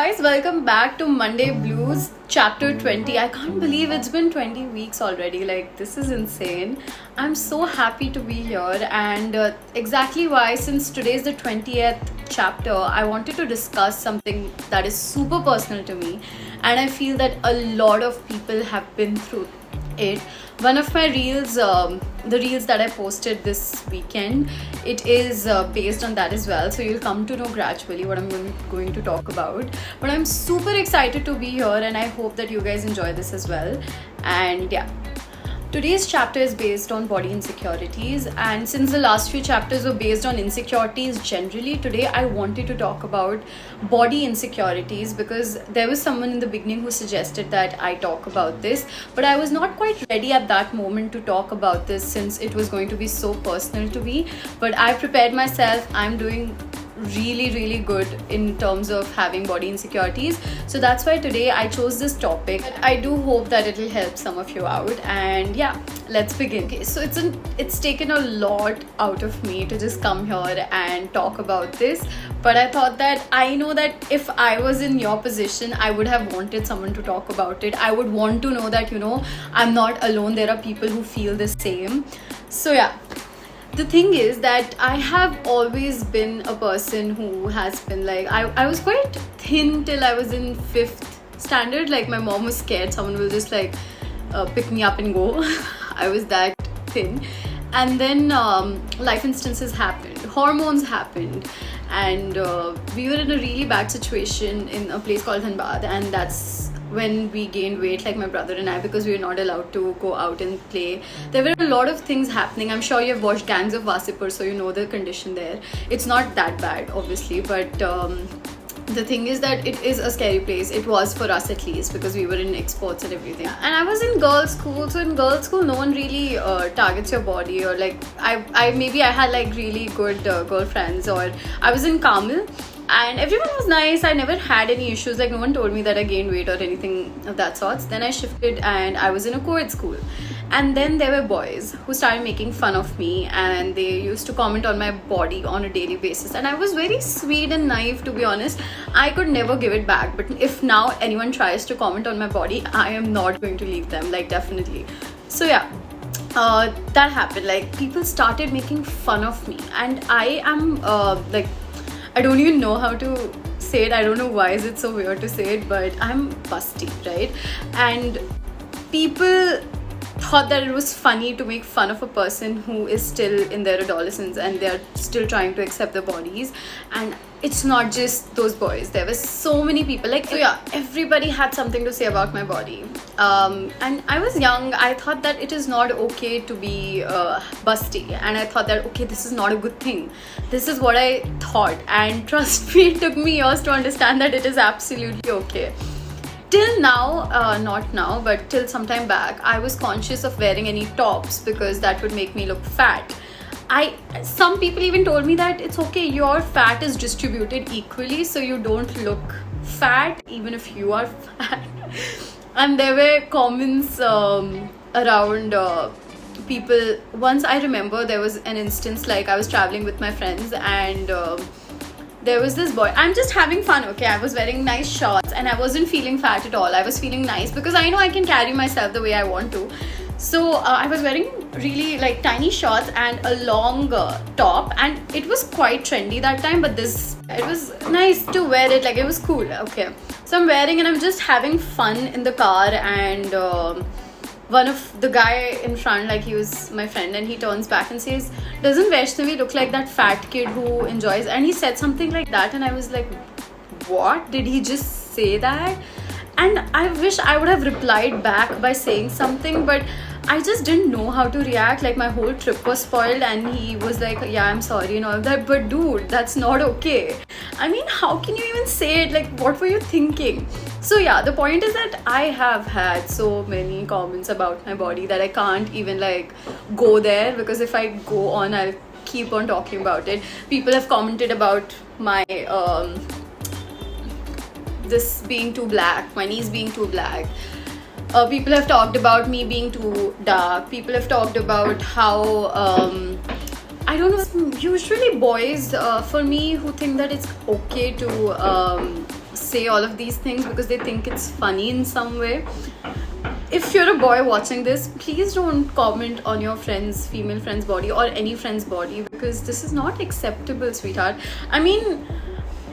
guys, welcome back to Monday Blues chapter 20. I can't believe it's been 20 weeks already. Like, this is insane. I'm so happy to be here, and exactly why, since today is the 20th chapter, I wanted to discuss something that is super personal to me, and I feel that a lot of people have been through it. One of my reels, the reels that I posted this weekend, it is based on that as well, so you'll come to know gradually what I'm going to talk about. But I'm super excited to be here, and I hope that you guys enjoy this as well. And yeah, today's chapter is based on body insecurities, and since the last few chapters were based on insecurities generally, today I wanted to talk about body insecurities because there was someone in the beginning who suggested that I talk about this, but I was not quite ready at that moment to talk about this since it was going to be so personal to me. But I prepared myself. I'm doing really good in terms of having body insecurities, so that's why today I chose this topic. I do hope that it'll help some of you out, and yeah, let's begin. Okay, so it's taken a lot out of me to just come here and talk about this, but I thought that I know that if I was in your position, I would have wanted someone to talk about it. I would want to know that, I'm not alone. There are people who feel the same. So yeah, the thing is that I have always been a person who has been like, I was quite thin till I was in 5th standard. Like, my mom was scared someone will just like pick me up and go. I was that thin. And then life instances happened, hormones happened, and we were in a really bad situation in a place called Dhanbad, and that's when we gained weight, like my brother and I, because we were not allowed to go out and play. There were a lot of things happening. I'm sure you've watched Gangs of Wasseypur, so you know the condition there. It's not that bad, obviously, but the thing is that it is a scary place. It was for us, at least, because we were in exports and everything. And I was in girls' school, so in girls' school, no one really targets your body, or like I maybe I had like really good girlfriends, or I was in Carmel. And everyone was nice. I never had any issues. Like, no one told me that I gained weight or anything of that sorts. Then I shifted and I was in a co-ed school. And then there were boys who started making fun of me, and they used to comment on my body on a daily basis. And I was very sweet and naive, to be honest. I could never give it back. But if now anyone tries to comment on my body, I am not going to leave them, like, definitely. So yeah, that happened. Like, people started making fun of me, and I am like, I don't even know how to say it. I don't know why is it so weird to say it, but I'm busty, right? And people thought that it was funny to make fun of a person who is still in their adolescence and they're still trying to accept their bodies. And it's not just those boys. There were so many people. Like, so yeah, everybody had something to say about my body. And I was young. I thought that it is not okay to be busty. And I thought that, okay, this is not a good thing. This is what I thought. And trust me, it took me years to understand that it is absolutely okay. Till now, not now, but till some time back, I was conscious of wearing any tops because that would make me look fat. Some people even told me that it's okay, your fat is distributed equally, so you don't look fat even if you are fat. And there were comments around people. Once I remember there was an instance, like I was traveling with my friends, and there was this boy. I'm just having fun, okay? I was wearing nice shorts and I wasn't feeling fat at all. I was feeling nice because I know I can carry myself the way I want to. So I was wearing really like tiny shorts and a long top, and it was quite trendy that time, but it was nice to wear it, like it was cool, okay? So I'm wearing and I'm just having fun in the car, and one of the guy in front, like he was my friend, and he turns back and says, "Doesn't Vaishnavi look like that fat kid who enjoys?" And he said something like that, and I was like, what? Did he just say that? And I wish I would have replied back by saying something, but I just didn't know how to react. Like, my whole trip was spoiled, and he was like, yeah, I'm sorry and all that, but dude, that's not okay. I mean, how can you even say it? Like, what were you thinking? So yeah, the point is that I have had so many comments about my body that I can't even like go there, because if I go on, I'll keep on talking about it. People have commented about my this being too black, my knees being too black. People have talked about me being too dark. People have talked about how I don't know, usually boys for me who think that it's okay to say all of these things because they think it's funny in some way. If you're a boy watching this, please don't comment on your friend's, female friend's body or any friend's body, because this is not acceptable, sweetheart. I mean,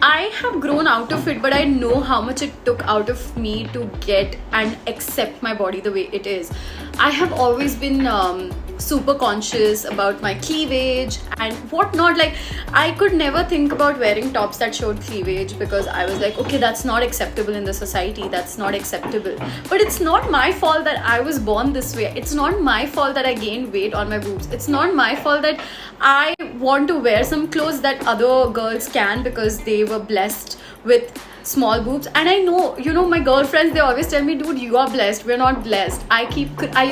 I have grown out of it, but I know how much it took out of me to get and accept my body the way it is. I have always been super conscious about my cleavage and whatnot. Like, I could never think about wearing tops that showed cleavage because I was like, okay, that's not acceptable in the society, that's not acceptable. But it's not my fault that I was born this way. It's not my fault that I gained weight on my boobs. It's not my fault that I want to wear some clothes that other girls can because they were blessed with small boobs. And I know, you know, my girlfriends, they always tell me, dude, you are blessed, we're not blessed. I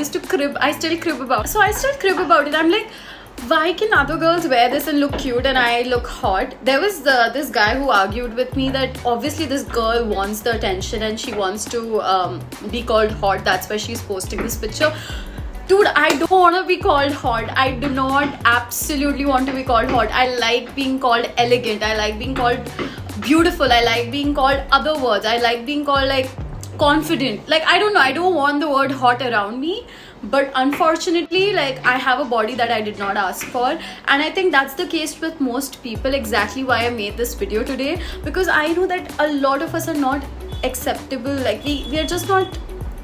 still crib about it. I'm like, why can other girls wear this and look cute and I look hot? There was this guy who argued with me that obviously this girl wants the attention and she wants to be called hot, that's why she's posting this picture. Dude, I don't want to be called hot. I do not absolutely want to be called hot. I like being called elegant. I like being called beautiful. I like being called other words. I like being called like confident. Like, I don't know. I don't want the word hot around me. But unfortunately, like, I have a body that I did not ask for. And I think that's the case with most people. Exactly why I made this video today. Because I know that a lot of us are not acceptable. Like, we are just not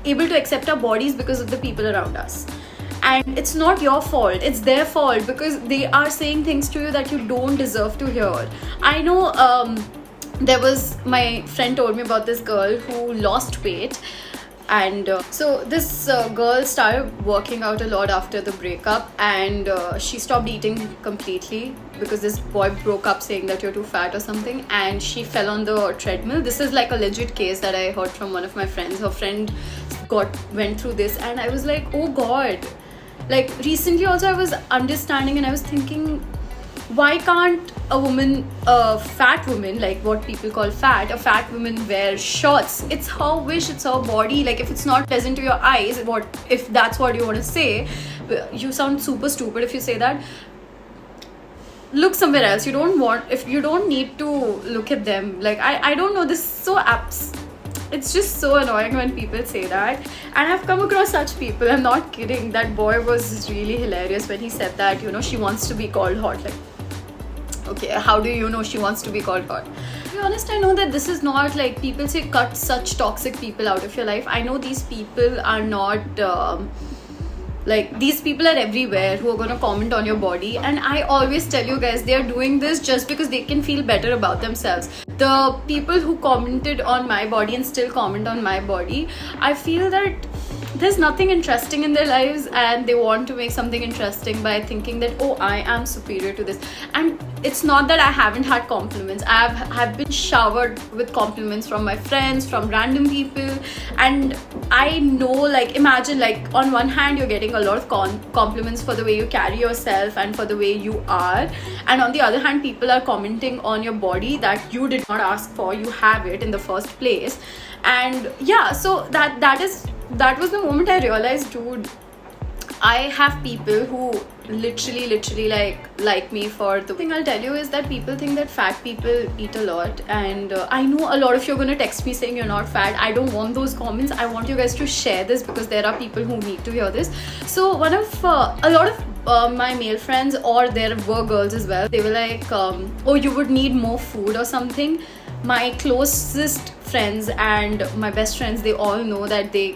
able to accept our bodies because of the people around us. And it's not your fault, it's their fault, because they are saying things to you that you don't deserve to hear. I know my friend told me about this girl who lost weight, and so this girl started working out a lot after the breakup, and she stopped eating completely because this boy broke up saying that you're too fat or something, and she fell on the treadmill. This is like a legit case that I heard from one of my friends. Her friend went through this, and I was like, oh god. Like, recently also I was understanding and I was thinking, why can't a fat woman, like what people call fat, a fat woman wear shorts? It's her wish, it's her body. Like, if it's not pleasant to your eyes, if that's what you want to say, you sound super stupid if you say that. Look somewhere else. You don't need to look at them. Like, I don't know, this is so it's just so annoying when people say that, and I've come across such people. I'm not kidding. That boy was really hilarious when he said that, you know, she wants to be called hot. Like, okay, how do you know she wants to be called hot? To be honest, I know that this is not like, people say cut such toxic people out of your life. I know these people are not like, these people are everywhere who are going to comment on your body, and I always tell you guys, they are doing this just because they can feel better about themselves. The people who commented on my body and still comment on my body, I feel that there's nothing interesting in their lives, and they want to make something interesting by thinking that, oh, I am superior to this. And it's not that I haven't had compliments. I've been showered with compliments from my friends, from random people, and I know, like, imagine, like, on one hand you're getting a lot of compliments for the way you carry yourself and for the way you are, and on the other hand people are commenting on your body that you did not ask for. You have it in the first place. And yeah, so that was the moment I realized, dude, I have people who literally like me for the thing. I'll tell you is that people think that fat people eat a lot, and I know a lot of you are going to text me saying you're not fat. I don't want those comments. I want you guys to share this because there are people who need to hear this. So a lot of my male friends, or there were girls as well, they were like, oh, you would need more food or something. My closest friends and my best friends, they all know that they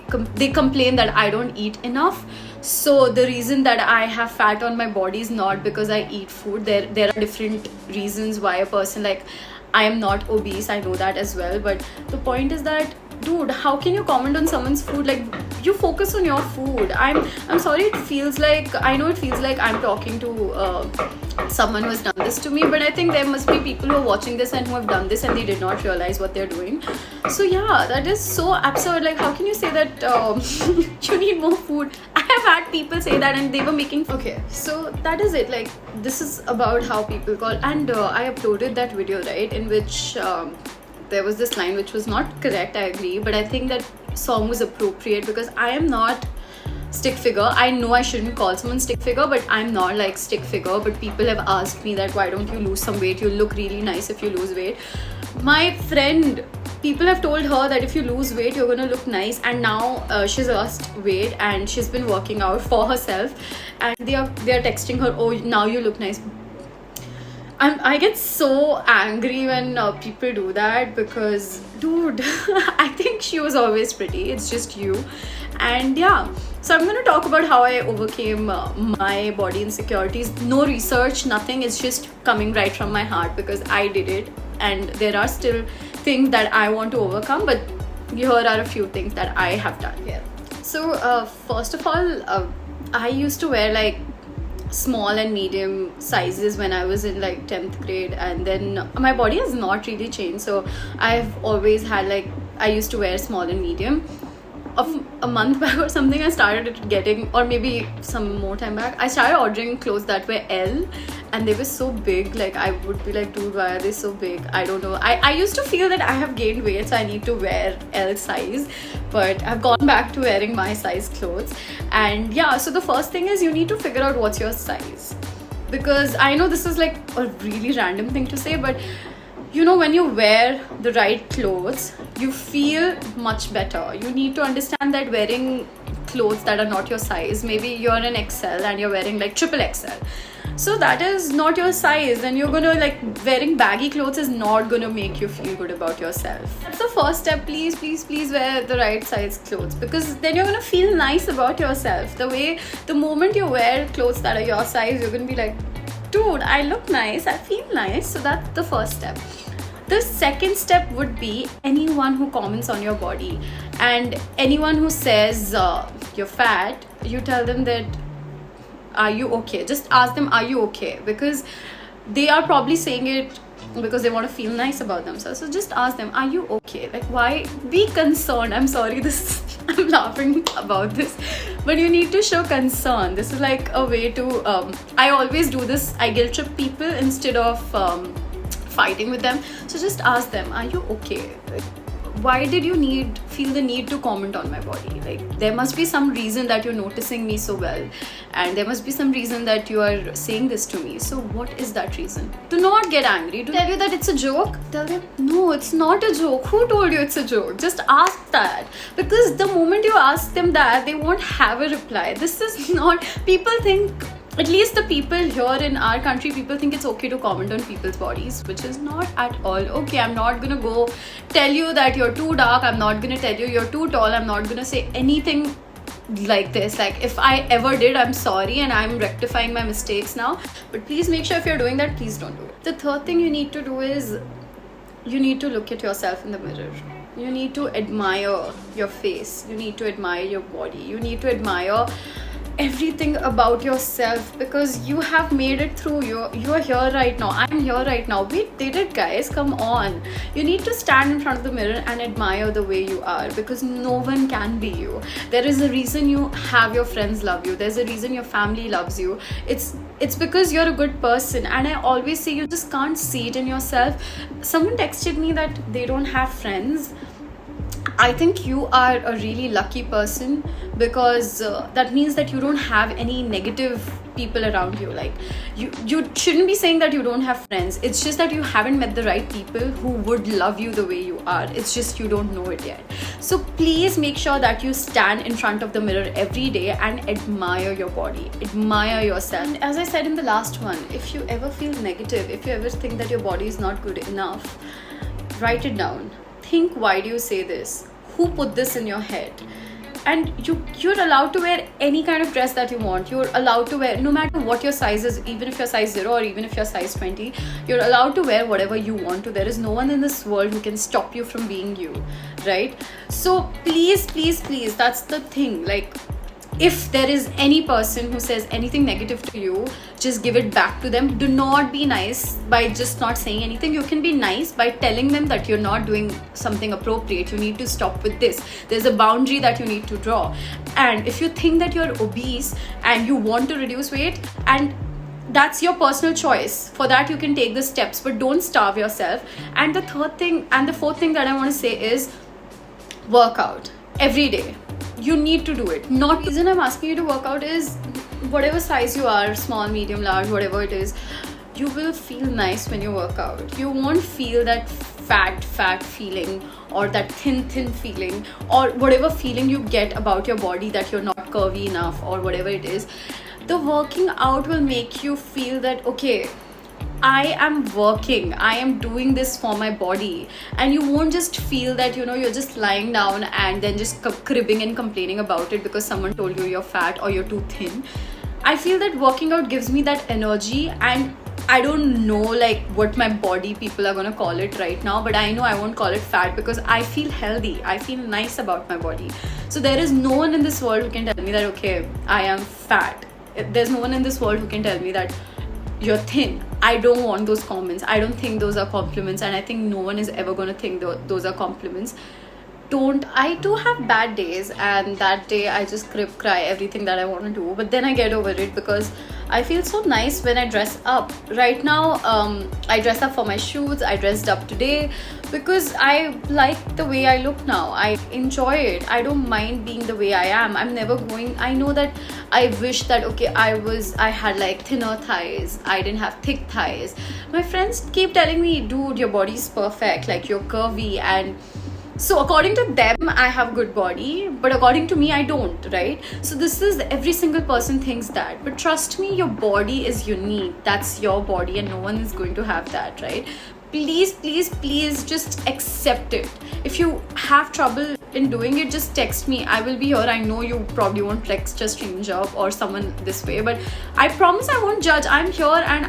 complain that I don't eat enough. So the reason that I have fat on my body is not because I eat food. There are different reasons why a person, like, I am not obese, I know that as well, but the point is that, dude, how can you comment on someone's food? Like, you focus on your food. I'm sorry, I know it feels like I'm talking to someone who has done this to me, but I think there must be people who are watching this and who have done this and they did not realize what they're doing. So yeah, that is so absurd. Like, how can you say that you need more food? I have had people say that, and they were making, okay, so that is it. Like, this is about how people call. And I uploaded that video, right, in which there was this line which was not correct, I agree, but I think that song was appropriate because I am not stick figure. I know I shouldn't call someone stick figure, but I'm not like stick figure. But people have asked me that, why don't you lose some weight? You look really nice if you lose weight. My friend, people have told her that if you lose weight you're gonna look nice, and now she's lost weight and she's been working out for herself, and they are texting her, oh, now you look nice. I get so angry when people do that, because dude, I think she was always pretty, it's just you. And yeah, so I'm going to talk about how I overcame my body insecurities. No research, nothing, it's just coming right from my heart because I did it, and there are still things that I want to overcome, but here are a few things that I have done here. So first of all, I used to wear like small and medium sizes when I was in like 10th grade, and then my body has not really changed, so I've always had like, I used to wear small and medium. A month back or something, I started getting, or maybe some more time back, I started ordering clothes that were L, and they were so big. Like I would be like, dude, why are they so big? I don't know. I used to feel that I have gained weight, so I need to wear L size, but I've gone back to wearing my size clothes. And yeah, so the first thing is you need to figure out what's your size, because I know this is like a really random thing to say, but you know, when you wear the right clothes, you feel much better. You need to understand that wearing clothes that are not your size, maybe you're an XL and you're wearing like triple XL, so that is not your size, and you're gonna like, wearing baggy clothes is not gonna make you feel good about yourself. That's the first step. Please wear the right size clothes, because then you're gonna feel nice about yourself. The moment you wear clothes that are your size, you're gonna be like, dude, I look nice, I feel nice. So that's the first step. The second step would be anyone who comments on your body, and anyone who says you're fat, you tell them that, are you okay? Just ask them, are you okay? Because they are probably saying it because they want to feel nice about themselves. So just ask them, are you okay? Like, why? Be concerned. I'm sorry, I'm laughing about this, but you need to show concern. This is like a way to I always do this, I guilt trip people instead of fighting with them. So just ask them, are you okay? Like, why did you feel the need to comment on my body? Like, there must be some reason that you're noticing me so well, and there must be some reason that you are saying this to me. So what is that reason? Do not get angry. To tell you that it's a joke, tell them, no, it's not a joke. Who told you it's a joke? Just ask that, because the moment you ask them that, they won't have a reply. This is not, people think, at least the people here in our country, people think it's okay to comment on people's bodies, which is not at all okay. I'm not gonna go tell you that you're too dark. I'm not gonna tell you you're too tall. I'm not gonna say anything like this. Like, if I ever did, I'm sorry, and I'm rectifying my mistakes now. But please make sure if you're doing that, please don't do it. The third thing you need to do is, you need to look at yourself in the mirror. You need to admire your face. You need to admire your body. You need to admire everything about yourself, because you have made it through. You're here right now. I'm here right now. We did it, guys. Come on. You need to stand in front of the mirror and admire the way you are, because no one can be you. There is a reason you have your friends love you. There's a reason your family loves you. It's because you're a good person. And I always say, you just can't see it in yourself. Someone texted me that they don't have friends. I think you are a really lucky person, because that means that you don't have any negative people around you. Like, you shouldn't be saying that you don't have friends. It's just that you haven't met the right people who would love you the way you are. It's just you don't know it yet. So please make sure that you stand in front of the mirror every day and admire your body, admire yourself. And as I said in the last one, if you ever feel negative, if you ever think that your body is not good enough, write it down. Think, why do you say this? Who put this in your head? And you're allowed to wear any kind of dress that you want. You're allowed to wear, no matter what your size is, even if you're size 0 or even if you're size 20, you're allowed to wear whatever you want to. There is no one in this world who can stop you from being you, right? So please, that's the thing. Like, if there is any person who says anything negative to you, just give it back to them. Do not be nice by just not saying anything. You can be nice by telling them that you're not doing something appropriate. You need to stop with this. There's a boundary that you need to draw. And if you think that you're obese and you want to reduce weight, and that's your personal choice, for that you can take the steps, but don't starve yourself. And the third thing and the fourth thing that I want to say is, work out every day. You need to do it. Not the reason I'm asking you to work out is, whatever size you are, small, medium, large, whatever it is, you will feel nice when you work out. You won't feel that fat feeling or that thin feeling, or whatever feeling you get about your body that you're not curvy enough or whatever it is, the working out will make you feel that, okay, I am working, I am doing this for my body. And you won't just feel that, you're just lying down and then just cribbing and complaining about it because someone told you you're fat or you're too thin. I feel that working out gives me that energy, and I don't know like what my body people are gonna call it right now, but I know I won't call it fat because I feel healthy, I feel nice about my body. So there is no one in this world who can tell me that, okay, I am fat. There's no one in this world who can tell me that you're thin. I don't want those comments. I don't think those are compliments, and I think no one is ever going to think those are compliments. I do have bad days, and that day I just cry everything that I want to do, but then I get over it because I feel so nice when I dress up. Right now, I dress up for my shoots. I dressed up today because I like the way I look now. I enjoy it. I don't mind being the way I am. I'm never going. I know that I wish that, okay, I had like thinner thighs. I didn't have thick thighs. My friends keep telling me, dude, your body's perfect. Like, you're curvy. And so according to them, I have good body, but according to me, I don't, right? So this is, every single person thinks that, but trust me, your body is unique. That's your body, and no one is going to have that, right? Please just accept it. If you have trouble in doing it, just text me. I will be here. I know you probably won't text a stranger or someone this way, but I promise I won't judge. I'm here, and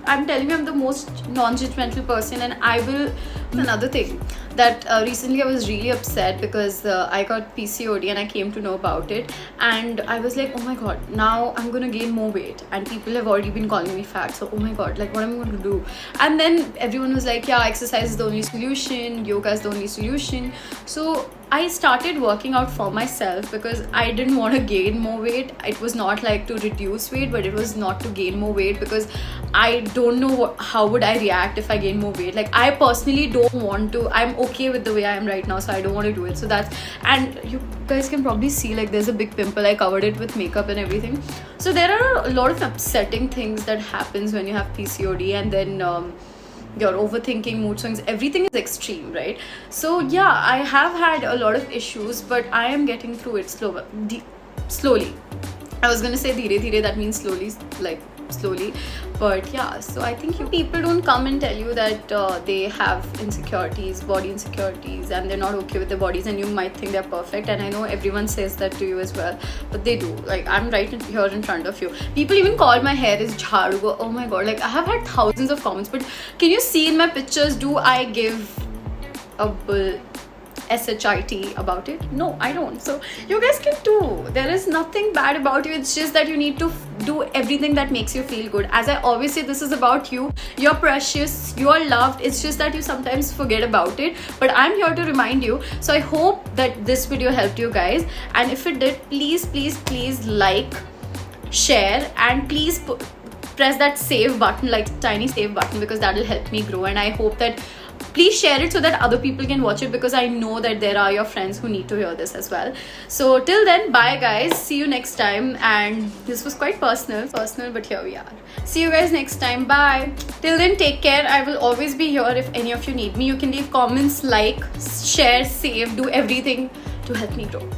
I'm telling you, I'm the most non-judgmental person. And I will. Another thing that recently I was really upset because I got PCOD and I came to know about it, and I was like, oh my god, now I'm gonna gain more weight, and people have already been calling me fat. So oh my god, like, what am I going to do? And then everyone was like, yeah, exercise is the only solution, yoga is the only solution. So I started working out for myself because I didn't want to gain more weight. It was not like to reduce weight, but it was not to gain more weight, because I don't know how would I react if I gain more weight. Like, I personally don't want to. I'm okay with the way I am right now, so I don't want to do it. So that's, and you guys can probably see, like, there's a big pimple. I covered it with makeup and everything. So there are a lot of upsetting things that happens when you have PCOD, and then your overthinking, mood swings, everything is extreme, right? So yeah, I have had a lot of issues, but I am getting through it slowly. I was gonna say dheere dheere, that means slowly, like slowly. But yeah, so I think people don't come and tell you that they have insecurities, body insecurities, and they're not okay with their bodies, and you might think they're perfect. And I know everyone says that to you as well, but they do. Like, I'm right here in front of you. People even call my hair is jharu. Oh my god, like, I have had thousands of comments, but can you see in my pictures, do I give a shit about it? No, I don't. So you guys can too. There is nothing bad about you. It's just that you need to do everything that makes you feel good. As I always say, this is about you. You're precious, you're loved. It's just that you sometimes forget about it, but I'm here to remind you. So I hope that this video helped you guys, and if it did, please like, share, and please press that save button, like tiny save button, because that will help me grow. And I hope that please share it so that other people can watch it, because I know that there are your friends who need to hear this as well. So till then, bye guys, see you next time. And this was quite personal, but here we are. See you guys next time. Bye. Till then, take care. I will always be here if any of you need me. You can leave comments, like, share, save, do everything to help me grow.